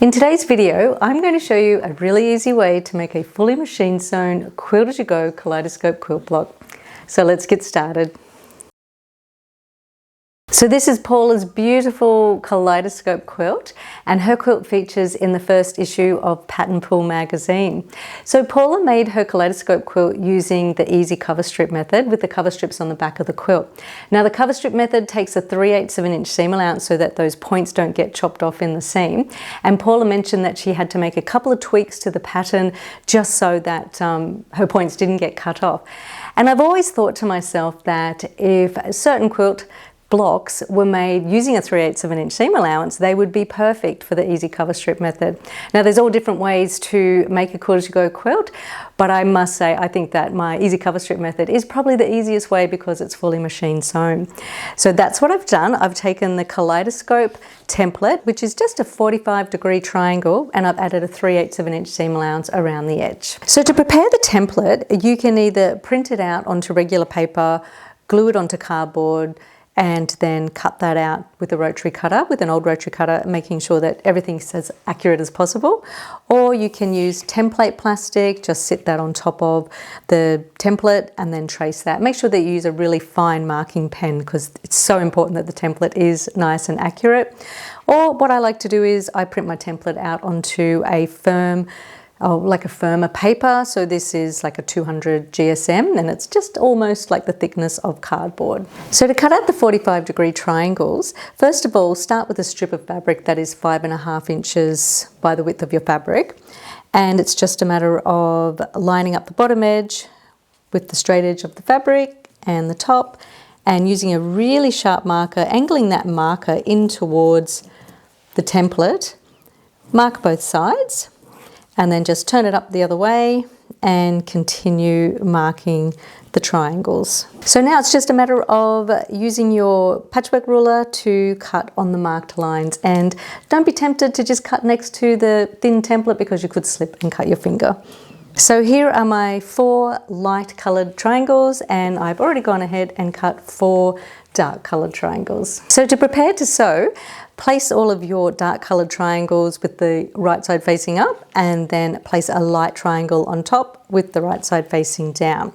In today's video, I'm going to show you a really easy way to make a fully machine sewn Quilt-as-you-go Kaleidoscope quilt block. So let's get started. So this is Paula's beautiful kaleidoscope quilt, and her quilt features in the first issue of Pattern Poole Magazine. So Paula made her kaleidoscope quilt using the easy cover strip method with the cover strips on the back of the quilt. Now the cover strip method takes a 3/8 of an inch seam allowance so that those points don't get chopped off in the seam. And Paula mentioned that she had to make a couple of tweaks to the pattern just so that her points didn't get cut off. And I've always thought to myself that if a certain quilt blocks were made using a 3/8 of an inch seam allowance, they would be perfect for the easy cover strip method. Now there's all different ways to make a Quilt-as-you-go quilt, but I must say I think that my easy cover strip method is probably the easiest way because it's fully machine sewn. So that's what I've done. I've taken the kaleidoscope template, which is just a 45-degree triangle, and I've added a 3/8 of an inch seam allowance around the edge. So to prepare the template, you can either print it out onto regular paper, glue it onto cardboard, and then cut that out with a rotary cutter, with an old rotary cutter, making sure that everything's as accurate as possible. Or you can use template plastic, just sit that on top of the template and then trace that. Make sure that you use a really fine marking pen because it's so important that the template is nice and accurate. Or what I like to do is I print my template out onto a firmer paper. So this is like a 200 GSM and it's just almost like the thickness of cardboard. So to cut out the 45-degree triangles, first of all, start with a strip of fabric that is 5.5 inches by the width of your fabric. And it's just a matter of lining up the bottom edge with the straight edge of the fabric and the top, and using a really sharp marker, angling that marker in towards the template. Mark both sides, and then just turn it up the other way and continue marking the triangles. So now it's just a matter of using your patchwork ruler to cut on the marked lines, and don't be tempted to just cut next to the thin template because you could slip and cut your finger. So here are my 4 light coloured triangles, and I've already gone ahead and cut 4 dark coloured triangles. So to prepare to sew, place all of your dark coloured triangles with the right side facing up, and then place a light triangle on top with the right side facing down.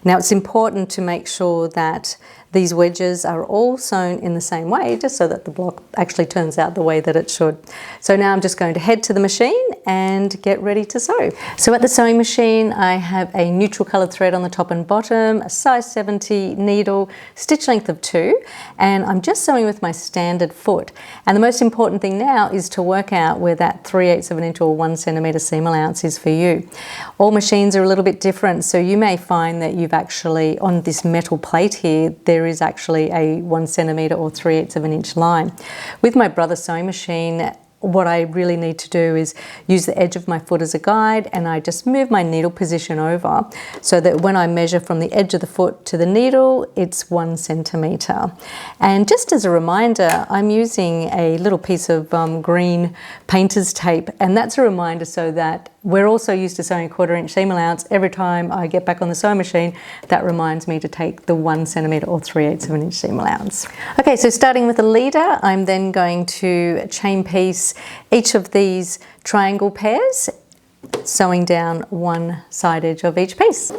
Now it's important to make sure that these wedges are all sewn in the same way, just so that the block actually turns out the way that it should. So now I'm just going to head to the machine and get ready to sew. So at the sewing machine, I have a neutral coloured thread on the top and bottom, a size 70 needle, stitch length of 2, and I'm just sewing with my standard foot. And the most important thing now is to work out where that 3/8 of an inch or 1 centimetre seam allowance is for you. All machines are a little bit different, so you may find that you've actually, on this metal plate here, there is actually a 1 centimetre or 3/8 of an inch line. With my brother's sewing machine, what I really need to do is use the edge of my foot as a guide, and I just move my needle position over so that when I measure from the edge of the foot to the needle, it's 1 centimetre. And just as a reminder, I'm using a little piece of green painter's tape, and that's a reminder so that we're also used to sewing a 1/4 inch seam allowance. Every time I get back on the sewing machine, that reminds me to take the 1 centimetre or 3/8 of an inch seam allowance. Okay, so starting with the leader, I'm then going to chain piece each of these triangle pairs, sewing down one side edge of each piece.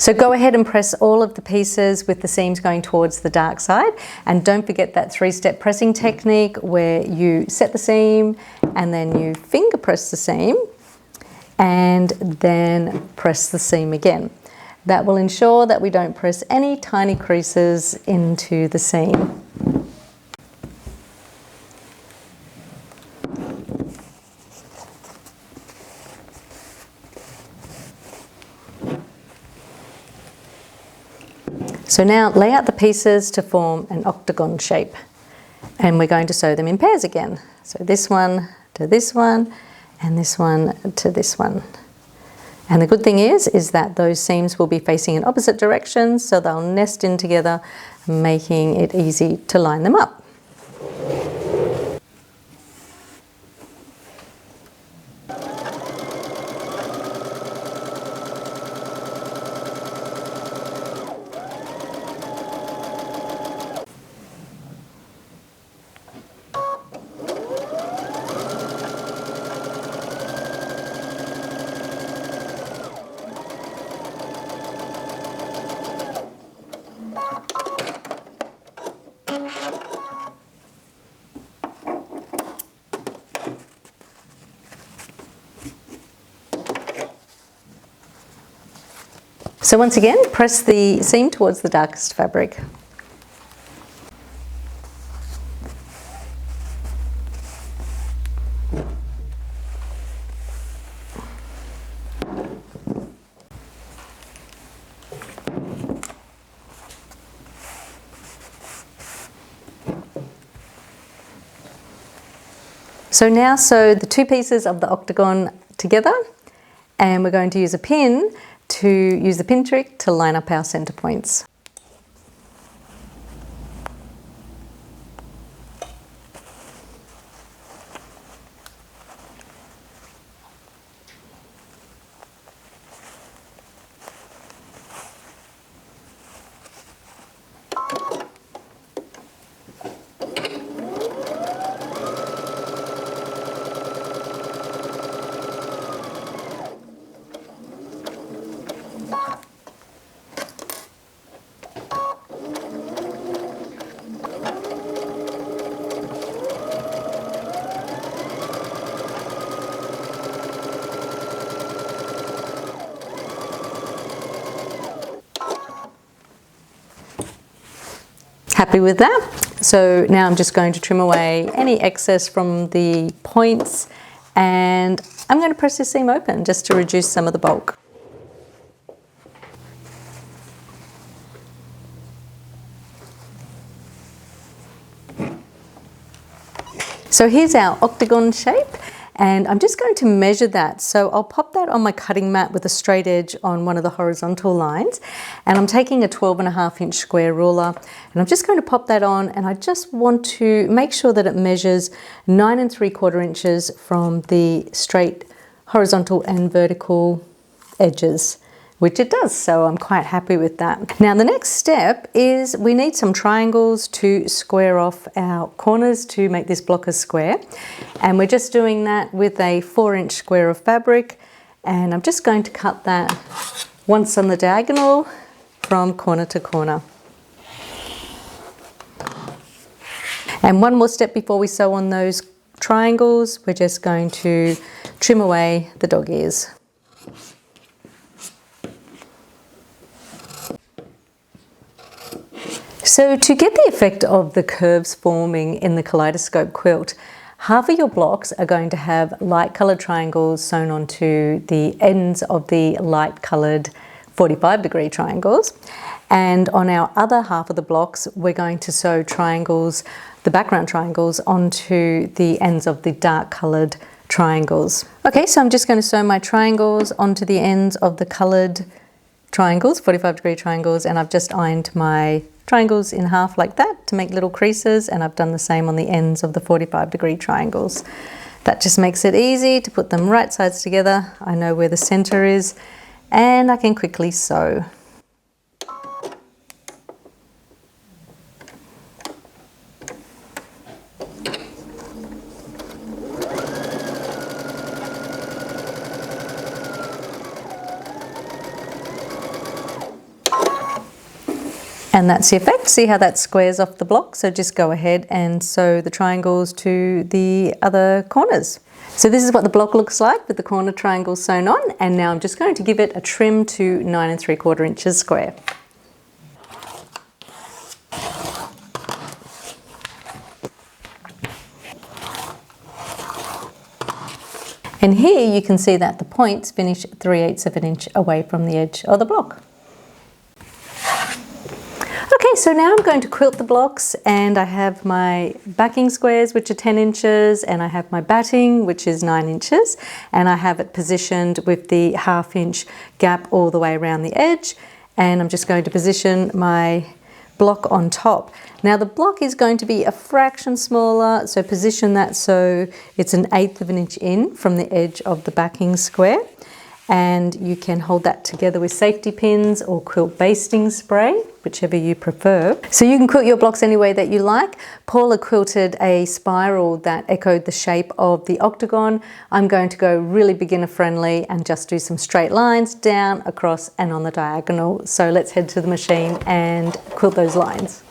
So go ahead and press all of the pieces with the seams going towards the dark side, and don't forget that 3-step pressing technique where you set the seam and then you finger press the seam and then press the seam again. That will ensure that we don't press any tiny creases into the seam. So now lay out the pieces to form an octagon shape, and we're going to sew them in pairs again. So this one to this one and this one to this one. And the good thing is that those seams will be facing in opposite directions, so they'll nest in together, making it easy to line them up. So once again, press the seam towards the darkest fabric. So now sew the two pieces of the octagon together, and we're going to use a pin to use the pin trick to line up our center points. Happy with that? So now I'm just going to trim away any excess from the points, and I'm going to press this seam open just to reduce some of the bulk. So here's our octagon shape, and I'm just going to measure that. So I'll pop that on my cutting mat with a straight edge on one of the horizontal lines, and I'm taking a 12.5-inch square ruler, and I'm just going to pop that on, and I just want to make sure that it measures 9 3/4 inches from the straight horizontal and vertical edges, which it does, so I'm quite happy with that. Now the next step is we need some triangles to square off our corners to make this block a square, and we're just doing that with a 4-inch square of fabric, and I'm just going to cut that once on the diagonal from corner to corner. And one more step before we sew on those triangles, we're just going to trim away the dog ears. So to get the effect of the curves forming in the kaleidoscope quilt, half of your blocks are going to have light coloured triangles sewn onto the ends of the light coloured 45-degree triangles, and on our other half of the blocks we're going to sew triangles, the background triangles, onto the ends of the dark coloured triangles. Okay, so I'm just going to sew my triangles onto the ends of the coloured triangles, 45-degree triangles, and I've just ironed my triangles in half like that to make little creases, and I've done the same on the ends of the 45-degree triangles. That just makes it easy to put them right sides together. I know where the center is, and I can quickly sew. And that's the effect. See how that squares off the block? So just go ahead and sew the triangles to the other corners. So this is what the block looks like with the corner triangles sewn on, and now I'm just going to give it a trim to 9 3/4 inches square. And here you can see that the points finish 3/8 of an inch away from the edge of the block. Okay, so now I'm going to quilt the blocks, and I have my backing squares, which are 10 inches, and I have my batting, which is 9 inches, and I have it positioned with the 1/2 inch gap all the way around the edge, and I'm just going to position my block on top. Now the block is going to be a fraction smaller, so position that so it's 1/8 of an inch in from the edge of the backing square, and you can hold that together with safety pins or quilt basting spray, whichever you prefer. So you can quilt your blocks any way that you like. Paula quilted a spiral that echoed the shape of the octagon. I'm going to go really beginner friendly and just do some straight lines down, across and on the diagonal. So let's head to the machine and quilt those lines.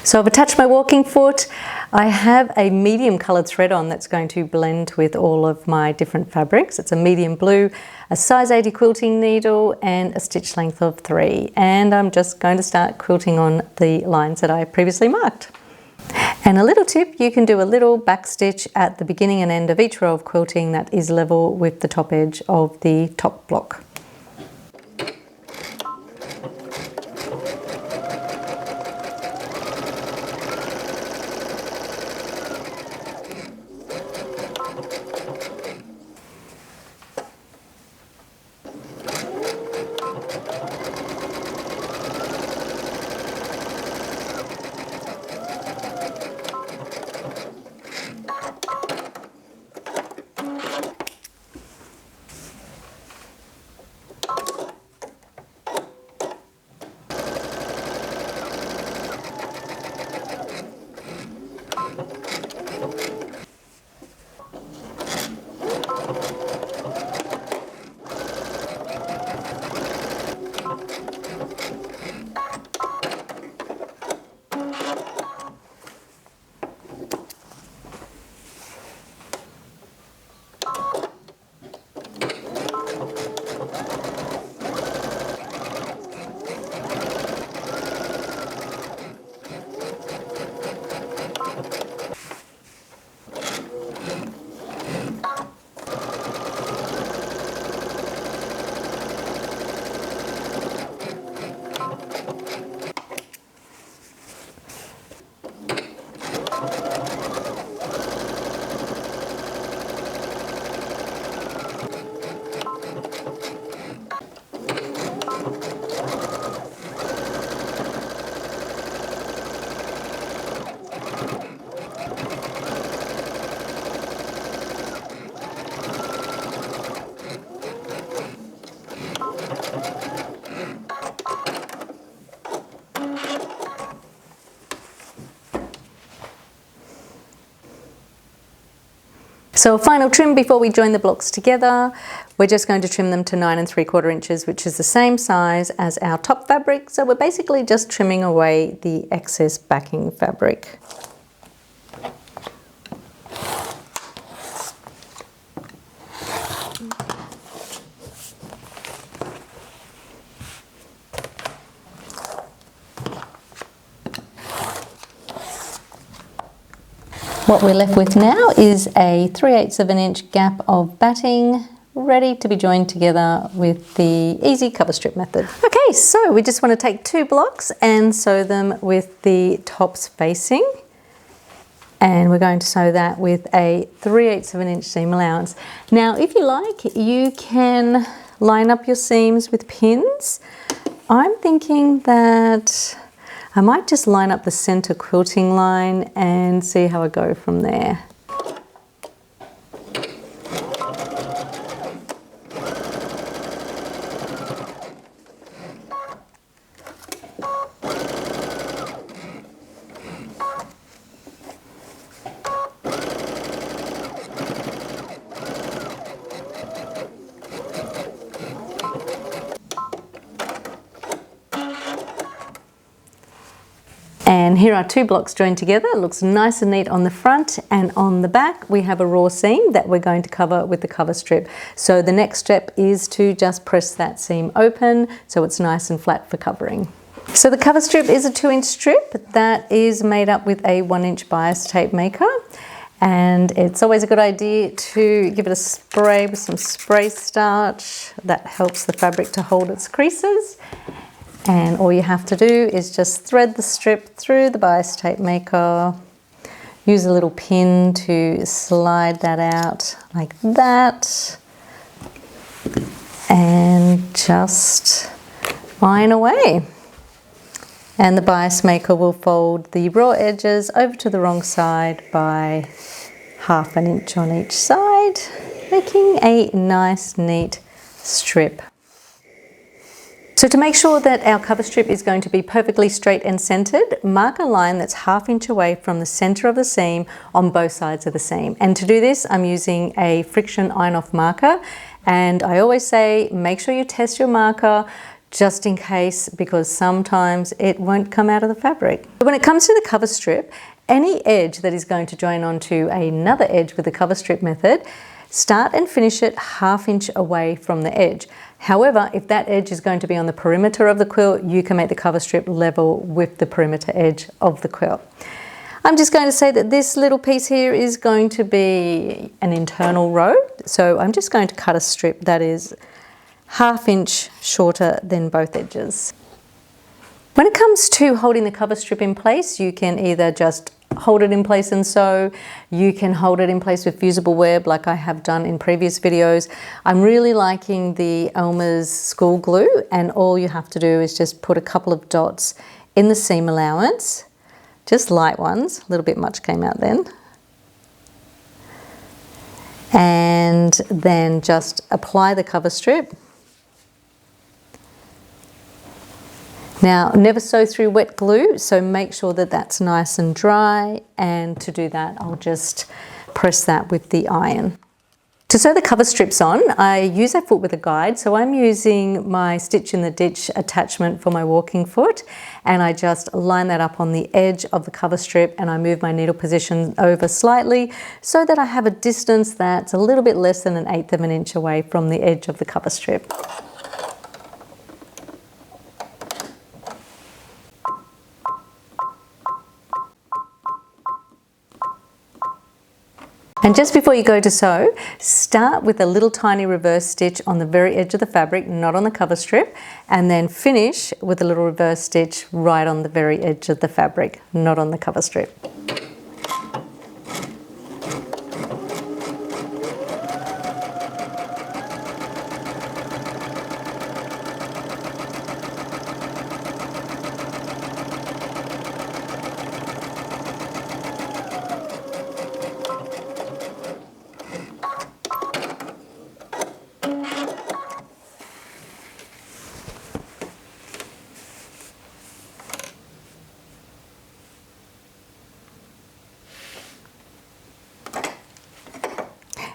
So I've attached my walking foot. I have a medium coloured thread on that's going to blend with all of my different fabrics. It's a medium blue, a size 80 quilting needle and a stitch length of 3. And I'm just going to start quilting on the lines that I previously marked. And a little tip, you can do a little back stitch at the beginning and end of each row of quilting that is level with the top edge of the top block. So a final trim before we join the blocks together. We're just going to trim them to 9 3/4 inches, which is the same size as our top fabric. So we're basically just trimming away the excess backing fabric. What we're left with now is a 3/8 of an inch gap of batting, ready to be joined together with the easy cover strip method. Okay, so we just want to take 2 blocks and sew them with the tops facing. And we're going to sew that with a 3/8 of an inch seam allowance. Now, if you like, you can line up your seams with pins. I'm thinking that I might just line up the center quilting line and see how I go from there. And here are two blocks joined together. It looks nice and neat on the front, and on the back we have a raw seam that we're going to cover with the cover strip. So the next step is to just press that seam open so it's nice and flat for covering. So the cover strip is a 2-inch strip that is made up with a 1-inch bias tape maker. And it's always a good idea to give it a spray with some spray starch. That helps the fabric to hold its creases. And all you have to do is just thread the strip through the bias tape maker. Use a little pin to slide that out like that. And just iron away. And the bias maker will fold the raw edges over to the wrong side by 1/2 inch on each side, making a nice neat strip. So to make sure that our cover strip is going to be perfectly straight and centered, mark a line that's 1/2 inch away from the center of the seam on both sides of the seam. And to do this, I'm using a friction iron-off marker. And I always say, make sure you test your marker just in case, because sometimes it won't come out of the fabric. But when it comes to the cover strip, any edge that is going to join onto another edge with the cover strip method, start and finish it 1/2 inch away from the edge. However, if that edge is going to be on the perimeter of the quilt, you can make the cover strip level with the perimeter edge of the quilt. I'm just going to say that this little piece here is going to be an internal row. So I'm just going to cut a strip that is 1/2 inch shorter than both edges. When it comes to holding the cover strip in place, you can either just hold it in place and sew. You can hold it in place with fusible web like I have done in previous videos. I'm really liking the Elmer's school glue, and all you have to do is just put a couple of dots in the seam allowance, just light ones. A little bit much came out then. And then just apply the cover strip. Now, never sew through wet glue, so make sure that that's nice and dry, and to do that I'll just press that with the iron. To sew the cover strips on, I use a foot with a guide, so I'm using my Stitch in the Ditch attachment for my walking foot, and I just line that up on the edge of the cover strip, and I move my needle position over slightly so that I have a distance that's a little bit less than 1/8 of an inch away from the edge of the cover strip. And just before you go to sew, start with a little tiny reverse stitch on the very edge of the fabric, not on the cover strip, and then finish with a little reverse stitch right on the very edge of the fabric, not on the cover strip.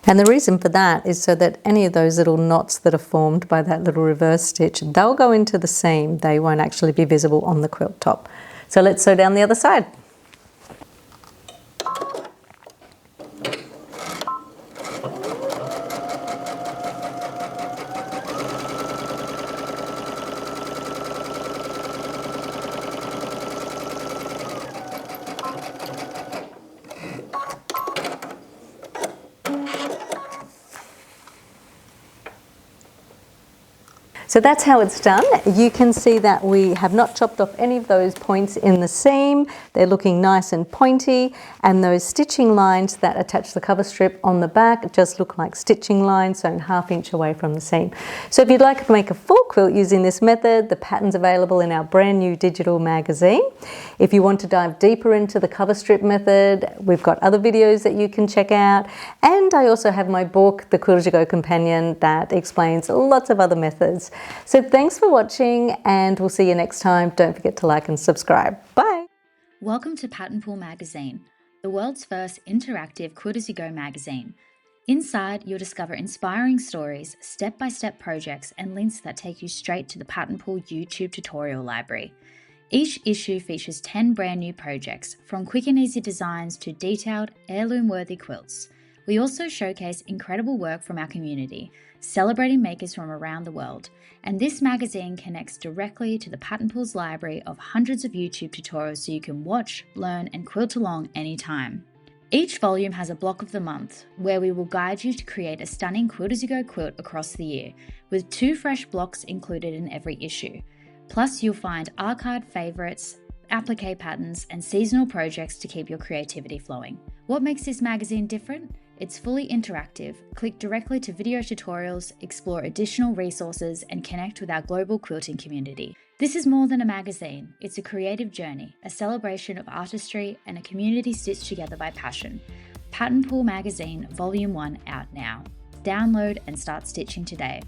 And the reason for that is so that any of those little knots that are formed by that little reverse stitch, they'll go into the seam. They won't actually be visible on the quilt top. So let's sew down the other side. So that's how it's done. You can see that we have not chopped off any of those points in the seam. They're looking nice and pointy, and those stitching lines that attach the cover strip on the back just look like stitching lines, so 1/2 inch away from the seam. So if you'd like to make a full quilt using this method, the pattern's available in our brand new digital magazine. If you want to dive deeper into the cover strip method, we've got other videos that you can check out, and I also have my book, The Quilt-as-you-go Companion, that explains lots of other methods. So thanks for watching, and we'll see you next time. Don't forget to like and subscribe. Bye. Welcome to Pattern Poole Magazine, the world's first interactive Quilt-as-you-go magazine. Inside, you'll discover inspiring stories, step-by-step projects, and links that take you straight to the Pattern Poole YouTube tutorial library. Each issue features 10 brand new projects, from quick and easy designs to detailed, heirloom-worthy quilts. We also showcase incredible work from our community, celebrating makers from around the world. And this magazine connects directly to the Pattern Poole's library of hundreds of YouTube tutorials so you can watch, learn, and quilt along anytime. Each volume has a block of the month, where we will guide you to create a stunning Quilt-as-you-go quilt across the year, with 2 fresh blocks included in every issue. Plus, you'll find archived favourites, applique patterns, and seasonal projects to keep your creativity flowing. What makes this magazine different? It's fully interactive. Click directly to video tutorials, explore additional resources, and connect with our global quilting community. This is more than a magazine. It's a creative journey, a celebration of artistry, and a community stitched together by passion. Pattern Poole Magazine Volume 1 out now. Download and start stitching today.